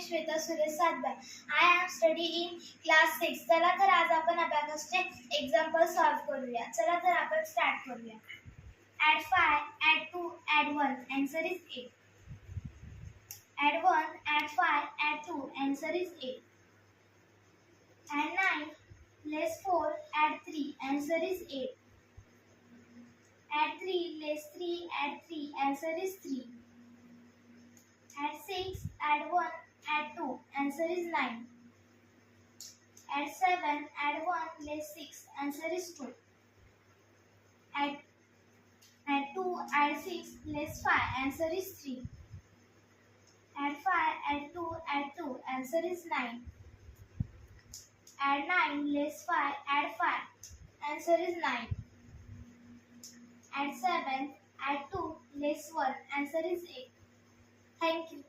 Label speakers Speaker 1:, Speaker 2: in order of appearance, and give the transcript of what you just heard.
Speaker 1: Me Shweta Suresh Satbar. I am studying in class 6. चला तर आज आपण अबॅकसचे एक्झाम्पल सॉल्व्ह करूया. चला तर आपण स्टार्ट करूया. Add 5, add 2, add 1. Answer is 8. Add 1, add 5, add 2. Answer is 8. Add 9, less 4, add 3. Answer is 8. Add 3, less 3, add 3. Answer is 3. Add 6, add 1, add 2. Answer is 9. Add 7, add 1, less 6. Answer is 2. Add 2, add 6, less 5. Answer is 3. Add 5, add 2, add 2. Answer is 9. Add 9, less 5, add 5. Answer is 9. Add 7, add 2, less 1. Answer is 8. Thank you.